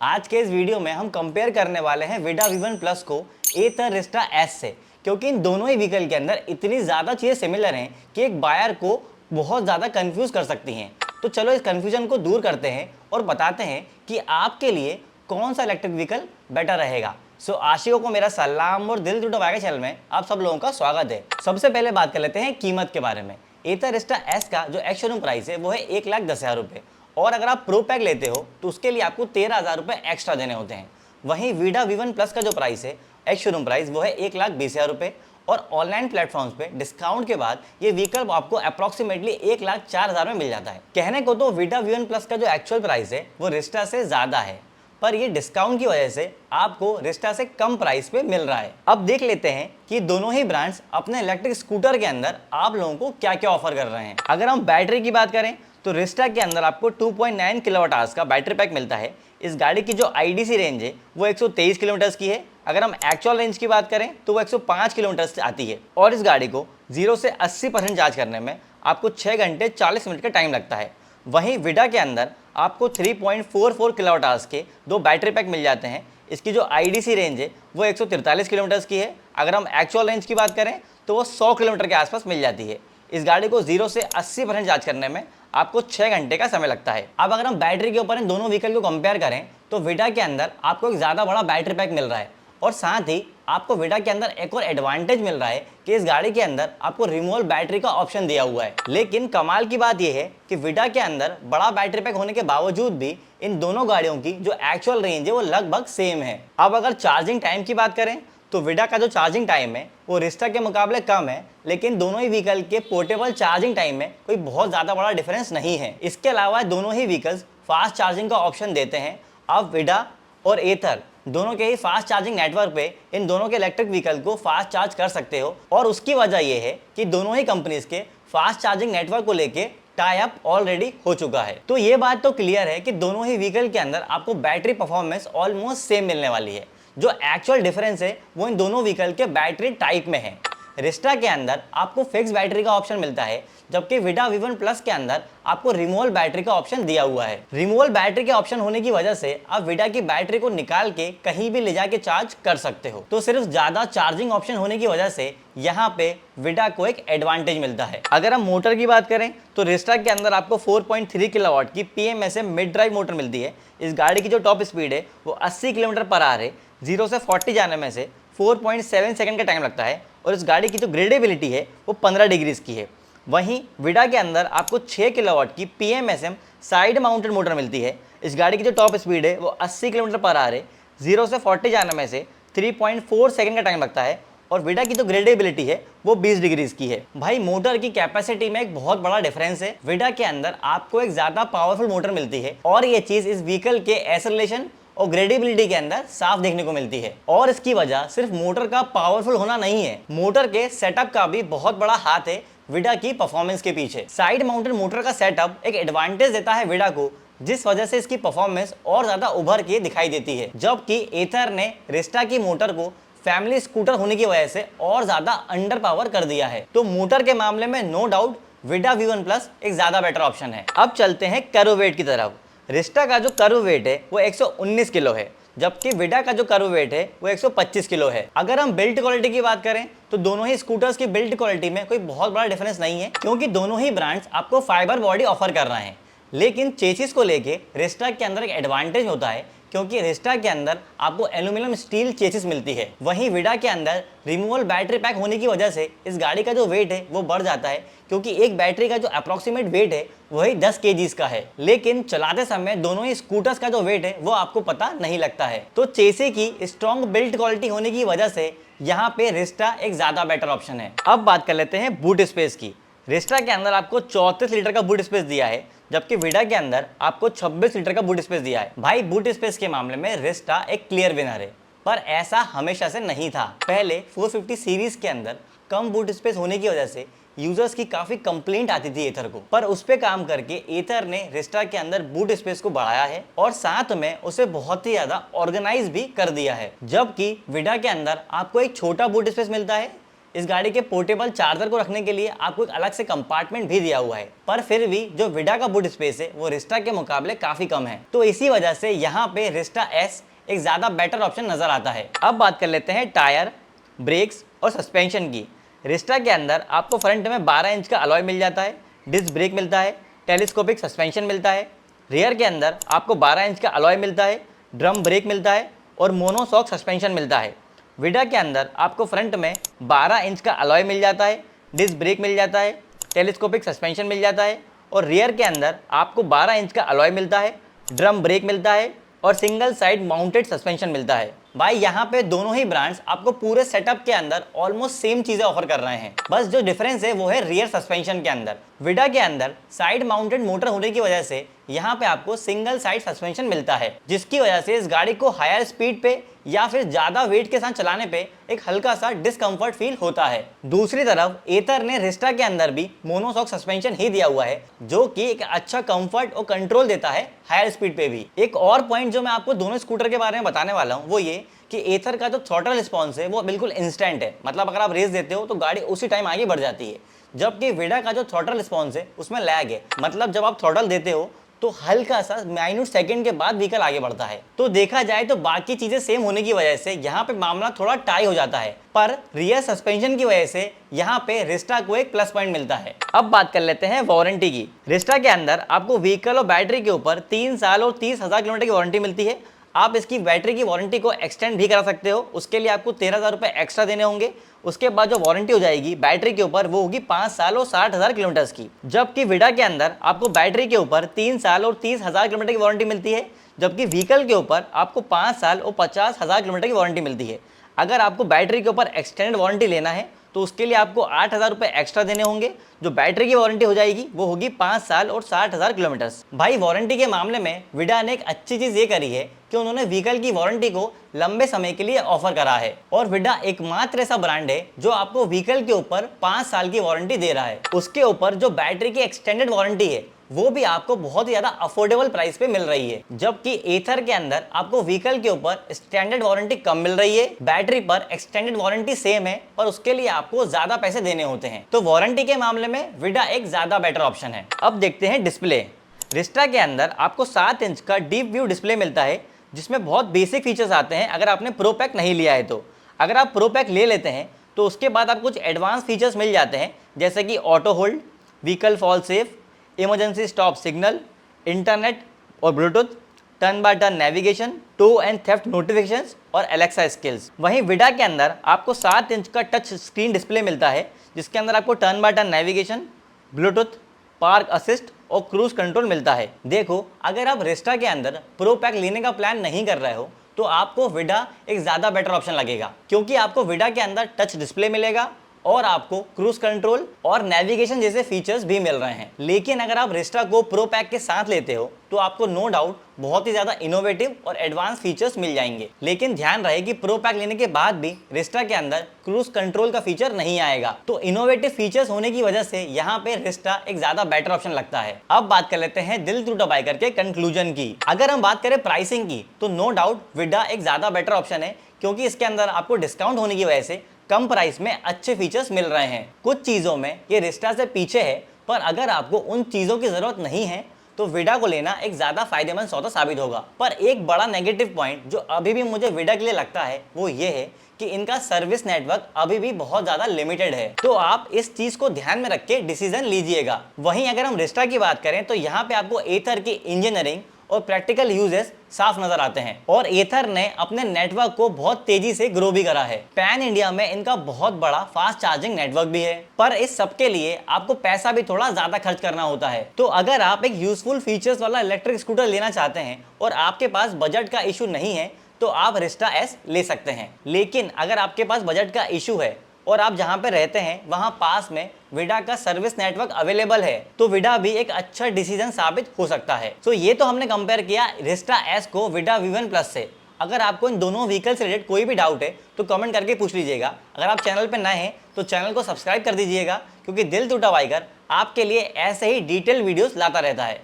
आज के इस वीडियो में हम कंपेयर करने वाले हैं विडा V1 प्लस को एथर रिस्टा एस से, क्योंकि इन दोनों ही व्हीकल के अंदर इतनी ज़्यादा चीज़ें सिमिलर हैं कि एक बायर को बहुत ज़्यादा कंफ्यूज कर सकती हैं। तो चलो इस कंफ्यूजन को दूर करते हैं और बताते हैं कि आपके लिए कौन सा इलेक्ट्रिक व्हीकल बेटर रहेगा। सो आशिकों को मेरा सलाम और दिल टूटा बाइक चैनल में आप सब लोगों का स्वागत है। सबसे पहले बात कर लेते हैं कीमत के बारे में। एथर रिस्टा एस का जो एक्स शोरूम प्राइस है वो है 1,10,000 रुपये, और अगर आप प्रो पैक लेते हो तो उसके लिए आपको 13,000 रुपये एक्स्ट्रा देने होते हैं। वहीं विडा V1 प्लस का जो प्राइस है एक्स शोरूम प्राइस वो है 1,20,000 रुपये, और ऑनलाइन प्लेटफॉर्म्स पे डिस्काउंट के बाद ये व्हीकल आपको अप्रॉक्सीमेटली 1,04,000 में मिल जाता है। कहने को तो विडा V1 प्लस का जो एक्चुअल प्राइस है वो रिस्टा से ज़्यादा है, पर ये डिस्काउंट की वजह से आपको रिस्टा से कम प्राइस पे मिल रहा है। अब देख लेते हैं कि दोनों ही ब्रांड्स अपने इलेक्ट्रिक स्कूटर के अंदर आप लोगों को क्या क्या ऑफर कर रहे हैं। अगर हम बैटरी की बात करें तो रिस्टा के अंदर आपको 2.9 किलोवाट आवर्स का बैटरी पैक मिलता है। इस गाड़ी की जो IDC रेंज है वो 123 किलोमीटर की है। अगर हम एक्चुअल रेंज की बात करें तो वो 105 किलोमीटर से आती है, और इस गाड़ी को 0 से 80% चार्ज करने में आपको 6 घंटे 40 मिनट का टाइम लगता है। वहीं विडा के अंदर आपको 3.44 किलोवाट आवर्स के दो बैटरी पैक मिल जाते हैं। इसकी जो IDC रेंज है वो 143 किलोमीटर की है। अगर हम एक्चुअल रेंज की बात करें तो वो 100 किलोमीटर के आसपास मिल जाती है। इस गाड़ी को 0 से 80% चार्ज करने में आपको 6 घंटे का समय लगता है। अब अगर हम बैटरी के ऊपर इन दोनों व्हीकल को कंपेयर करें तो विडा के अंदर आपको एक ज़्यादा बड़ा बैटरी पैक मिल रहा है, और साथ ही आपको विडा के अंदर एक और एडवांटेज मिल रहा है कि इस गाड़ी के अंदर आपको रिमूवेबल बैटरी का ऑप्शन दिया हुआ है। लेकिन कमाल की बात यह है कि विडा के अंदर बड़ा बैटरी पैक होने के बावजूद भी इन दोनों गाड़ियों की जो एक्चुअल रेंज है वो लगभग सेम है। अब अगर चार्जिंग टाइम की बात करें तो विडा का जो चार्जिंग टाइम है वो रिस्टा के मुकाबले कम है, लेकिन दोनों ही व्हीकल के पोर्टेबल चार्जिंग टाइम में कोई बहुत ज़्यादा बड़ा डिफरेंस नहीं है। इसके अलावा दोनों ही व्हीकल्स फास्ट चार्जिंग का ऑप्शन देते हैं। अब विडा और एथर दोनों के ही फास्ट चार्जिंग नेटवर्क पे इन दोनों के इलेक्ट्रिक व्हीकल को फास्ट चार्ज कर सकते हो, और उसकी वजह यह है कि दोनों ही कंपनीज के फास्ट चार्जिंग नेटवर्क को लेके टाई अप ऑलरेडी हो चुका है। तो ये बात तो क्लियर है कि दोनों ही व्हीकल के अंदर आपको बैटरी परफॉर्मेंस ऑलमोस्ट सेम मिलने वाली है। जो एक्चुअल डिफरेंस है वो इन दोनों व्हीकल के बैटरी टाइप में है। रिस्टा के अंदर आपको फिक्स बैटरी का ऑप्शन मिलता है, जबकि विडा V1 प्लस के अंदर आपको रिमूवेबल बैटरी का ऑप्शन दिया हुआ है। रिमूवेबल बैटरी के ऑप्शन होने की वजह से आप विडा की बैटरी को निकाल के कहीं भी ले जाके चार्ज कर सकते हो। तो सिर्फ ज्यादा चार्जिंग ऑप्शन होने की वजह से यहाँ पे विडा को एक एडवांटेज मिलता है। अगर हम मोटर की बात करें तो रिस्टा के अंदर आपको 4.3 किलोवाट की PMSM मिड ड्राइव मोटर मिलती है। इस गाड़ी की जो टॉप स्पीड है वो 80 किलोमीटर पर आवर है। 0 से 40 जाने में से 4.7 सेकंड का टाइम लगता है, और इस गाड़ी की जो ग्रेडेबिलिटी है वो 15 डिग्रीज की है। वहीं विडा के अंदर आपको 6 किलोवाट की PMSM साइड माउंटेड मोटर मिलती है। इस गाड़ी की जो टॉप स्पीड है वो 80 किलोमीटर पर आवर है। 0 से 40 जाने में से 3.4 सेकंड का टाइम लगता है, और विडा की जो ग्रेडेबिलिटी है वो 20 डिग्रीज की है। भाई मोटर की कैपेसिटी में एक बहुत बड़ा डिफरेंस है। विडा के अंदर आपको एक ज़्यादा पावरफुल मोटर मिलती है, और ये चीज़ इस व्हीकल के एक्सेलरेशन और ग्रेडेबिलिटी के अंदर साफ देखने को मिलती है। और इसकी वजह सिर्फ मोटर का पावरफुल होना नहीं है, मोटर के सेटअप का भी बहुत बड़ा हाथ है विडा की परफॉर्मेंस के पीछे। साइड माउंटेड मोटर का सेटअप एक एडवांटेज देता है विडा को, जिस वजह से इसकी परफॉर्मेंस और ज्यादा उभर के दिखाई देती है, जबकि एथर ने रिस्टा की मोटर को फैमिली स्कूटर होने की वजह से और ज्यादा अंडर पावर कर दिया है। तो मोटर के मामले में नो डाउट विडा V1 प्लस एक ज्यादा बेटर ऑप्शन है। अब चलते हैं कर्व वेट की तरफ। रिस्टा का जो कर्व वेट है वो 119 किलो है, जबकि विडा का जो कर्व वेट है वो 125 किलो है। अगर हम बिल्ड क्वालिटी की बात करें तो दोनों ही स्कूटर्स की बिल्ड क्वालिटी में कोई बहुत बड़ा डिफरेंस नहीं है, क्योंकि दोनों ही ब्रांड्स आपको फाइबर बॉडी ऑफर कर रहे हैं। लेकिन चेसिस को लेके रिस्टा के अंदर एक एडवांटेज होता है, क्योंकि रिस्टा के अंदर आपको एल्यूमिनियम स्टील चेसिस मिलती है। वहीं विडा के अंदर रिमूवेबल बैटरी पैक होने की वजह से इस गाड़ी का जो वेट है वो बढ़ जाता है, क्योंकि एक बैटरी का जो अप्रोक्सीमेट वेट है वही 10 kgs का है। लेकिन चलाते समय दोनों ही स्कूटर्स का जो वेट है वो आपको पता नहीं लगता है। तो चेसी की स्ट्रॉन्ग बिल्ड क्वालिटी होने की वजह से यहाँ पे रिस्टा एक ज्यादा बेटर ऑप्शन है। अब बात कर लेते हैं बूट स्पेस की। रिस्टा के अंदर आपको 34 लीटर का बूट स्पेस दिया है, जबकि विडा के अंदर आपको 26 लीटर का बूट स्पेस दिया है। भाई बूट स्पेस के मामले में रिस्टा एक क्लियर विनर है, पर ऐसा हमेशा से नहीं था। पहले 450 सीरीज के अंदर कम बूट स्पेस होने की वजह से यूजर्स की काफी कंप्लेंट आती थी एथर को, पर उस पे काम करके एथर ने रिस्टा के अंदर बूट स्पेस को बढ़ाया है, और साथ में उसे बहुत ही ज्यादा ऑर्गेनाइज भी कर दिया है। जबकि विडा के अंदर आपको एक छोटा बूट स्पेस मिलता है, इस गाड़ी के पोर्टेबल चार्जर को रखने के लिए आपको एक अलग से कंपार्टमेंट भी दिया हुआ है, पर फिर भी जो विडा का बूट स्पेस है वो रिस्टा के मुकाबले काफी कम है। तो इसी वजह से यहाँ पे रिस्टा एस एक ज्यादा बेटर ऑप्शन नजर आता है। अब बात कर लेते हैं टायर, ब्रेक्स और सस्पेंशन की। रिस्टा के अंदर आपको फ्रंट में 12 इंच का अलॉय मिल जाता है, डिस्क ब्रेक मिलता है, टेलीस्कोपिक सस्पेंशन मिलता है। रियर के अंदर आपको 12 इंच का अलॉय मिलता है, ड्रम ब्रेक मिलता है और मोनोशॉक सस्पेंशन मिलता है। विडा के अंदर आपको फ्रंट में 12 इंच का अलॉय मिल जाता है, डिस्क ब्रेक मिल जाता है, टेलीस्कोपिक सस्पेंशन मिल जाता है और रियर के अंदर आपको 12 इंच का अलॉय मिलता है, ड्रम ब्रेक मिलता है और सिंगल साइड माउंटेड सस्पेंशन मिलता है। भाई यहाँ पे दोनों ही ब्रांड्स आपको पूरे सेटअप के अंदर ऑलमोस्ट सेम चीजें ऑफर कर रहे हैं, बस जो डिफरेंस है वो है रियर सस्पेंशन के अंदर। विडा के अंदर साइड माउंटेड मोटर होने की वजह से यहाँ पे आपको सिंगल साइड सस्पेंशन मिलता है, जिसकी वजह से इस गाड़ी को हायर स्पीड पे या फिर ज्यादा वेट के साथ चलाने पे एक हल्का सा डिस्कम्फर्ट फील होता है। दूसरी तरफ एथर ने रिस्टा के अंदर भी मोनोशॉक सस्पेंशन ही दिया हुआ है, जो कि एक अच्छा कंफर्ट और कंट्रोल देता है हायर स्पीड पे भी। एक और पॉइंट जो मैं आपको दोनों स्कूटर के बारे में बताने वाला हूँ वो ये कि एथर का जो थ्रॉटल रिस्पॉन्स है वो बिल्कुल इंस्टेंट है, मतलब अगर आप रेस देते हो तो गाड़ी उसी टाइम आगे बढ़ जाती है। जबकि विडा का जो थ्रॉटल रिस्पॉन्स है उसमें लैग है, मतलब जब आप थ्रॉटल देते हो तो हल्का सा माइन्यूट सेकंड के बाद व्हीकल आगे बढ़ता है। तो देखा जाए तो बाकी चीजें सेम होने की वजह से यहाँ पे मामला थोड़ा टाई हो जाता है, पर रियर सस्पेंशन की वजह से यहाँ पे रिस्टा को एक प्लस पॉइंट मिलता है। अब बात कर लेते हैं वारंटी की। रिस्टा के अंदर आपको व्हीकल और बैटरी के ऊपर 3 साल और 30,000 किलोमीटर की वारंटी मिलती है। आप इसकी बैटरी की वारंटी को एक्सटेंड भी करा सकते हो, उसके लिए आपको 13,000 रुपये एक्स्ट्रा देने होंगे। उसके बाद जो वारंटी हो जाएगी बैटरी के ऊपर वो होगी 5 साल और 60,000 किलोमीटर की। जबकि विडा के अंदर आपको बैटरी के ऊपर 3 साल और 30,000 किलोमीटर की वारंटी मिलती है, जबकि व्हीकल के ऊपर आपको 5 साल और 50,000 किलोमीटर की वारंटी मिलती है। अगर आपको बैटरी के ऊपर एक्सटेंडेड वारंटी लेना है तो उसके लिए आपको 8,000 रुपये एक्स्ट्रा देने होंगे। जो बैटरी की वारंटी हो जाएगी वो होगी 5 साल और 60,000 किलोमीटर। भाई वारंटी के मामले में विडा ने एक अच्छी चीज ये करी है कि उन्होंने व्हीकल की वारंटी को लंबे समय के लिए ऑफर करा है, और विडा एकमात्र ऐसा ब्रांड है जो आपको व्हीकल के ऊपर 5 साल की वारंटी दे रहा है। उसके ऊपर जो बैटरी की एक्सटेंडेड वारंटी है वो भी आपको बहुत ज्यादा अफोर्डेबल प्राइस पे मिल रही है। जबकि एथर के अंदर आपको व्हीकल के ऊपर स्टैंडर्ड वारंटी कम मिल रही है, बैटरी पर एक्सटेंडेड वारंटी सेम है, पर उसके लिए आपको ज्यादा पैसे देने होते हैं। तो वारंटी के मामले में विडा एक ज्यादा बेटर ऑप्शन है। अब देखते हैं डिस्प्ले। रिस्टा के अंदर आपको 7 इंच का डीप व्यू डिस्प्ले मिलता है, जिसमें बहुत बेसिक फीचर्स आते हैं अगर आपने प्रो पैक नहीं लिया है तो। अगर आप प्रो पैक ले लेते हैं तो उसके बाद आपको कुछ एडवांस फीचर्स मिल जाते हैं, जैसे कि auto hold, vehicle fall safe, emergency stop signal, internet और Bluetooth, turn by turn navigation, tow and theft notifications और एलेक्सा स्किल्स। वहीं विडा के अंदर आपको 7 इंच का टच स्क्रीन डिस्प्ले मिलता है, जिसके अंदर आपको turn by turn navigation, Bluetooth, park assist और क्रूज कंट्रोल मिलता है। देखो, अगर आप रिस्टा के अंदर प्रो पैक लेने का प्लान नहीं कर रहे हो तो आपको विडा एक ज़्यादा बेटर ऑप्शन लगेगा, क्योंकि आपको विडा के अंदर टच डिस्प्ले मिलेगा और आपको क्रूज कंट्रोल और नेविगेशन जैसे फीचर्स भी मिल रहे हैं। लेकिन अगर आप रिस्टा को प्रो पैक के साथ लेते हो तो आपको नो डाउट बहुत ही ज़्यादा इनोवेटिव और एडवांस फीचर्स मिल जाएंगे। लेकिन ध्यान रहे कि प्रो पैक लेने के बाद भी रिस्टा के अंदर क्रूज कंट्रोल का फीचर नहीं आएगा। तो इनोवेटिव फीचर्स होने की वजह से यहाँ पे रिस्टा एक ज़्यादा बेटर ऑप्शन लगता है। अब बात कर लेते हैं दिल टूटा बाइकर के कंक्लूजन की। अगर हम बात करें प्राइसिंग की तो नो डाउट विडा एक ज़्यादा बेटर ऑप्शन है, क्योंकि इसके अंदर आपको डिस्काउंट होने की वजह से कम प्राइस में अच्छे फीचर्स मिल रहे हैं। कुछ चीज़ों में ये रिस्टा से पीछे है, पर अगर आपको उन चीज़ों की ज़रूरत नहीं है तो विडा को लेना एक ज़्यादा फायदेमंद सौदा साबित होगा। पर एक बड़ा नेगेटिव पॉइंट जो अभी भी मुझे विडा के लिए लगता है वो ये है कि इनका सर्विस नेटवर्क अभी भी बहुत ज़्यादा लिमिटेड है। तो आप इस चीज़ को ध्यान में रख के डिसीजन लीजिएगा। वहीं अगर हम रिस्टा की बात करें तो यहाँ पे आपको एथर की इंजीनियरिंग और प्रैक्टिकल यूजेस साफ नजर आते हैं, और एथर ने अपने नेटवर्क को बहुत तेजी से ग्रो भी करा है। पैन इंडिया में इनका बहुत बड़ा फास्ट चार्जिंग नेटवर्क भी है, पर इस सब के लिए आपको पैसा भी थोड़ा ज्यादा खर्च करना होता है। तो अगर आप एक यूजफुल फीचर्स वाला इलेक्ट्रिक स्कूटर लेना चाहते हैं और आपके पास बजट का इशू नहीं है तो आप रिस्टा एस ले सकते हैं। लेकिन अगर आपके पास बजट का इशू है और आप जहां पे रहते हैं वहां पास में विडा का सर्विस नेटवर्क अवेलेबल है तो विडा भी एक अच्छा डिसीजन साबित हो सकता है। तो ये तो हमने कंपेयर किया रिस्टा एस को विडा V1 प्लस से। अगर आपको इन दोनों व्हीकल से रिलेटेड कोई भी डाउट है तो कमेंट करके पूछ लीजिएगा। अगर आप चैनल पर नए हैं तो चैनल को सब्सक्राइब कर दीजिएगा, क्योंकि दिल टूटा बाइकर आपके लिए ऐसे ही डिटेल वीडियोस लाता रहता है।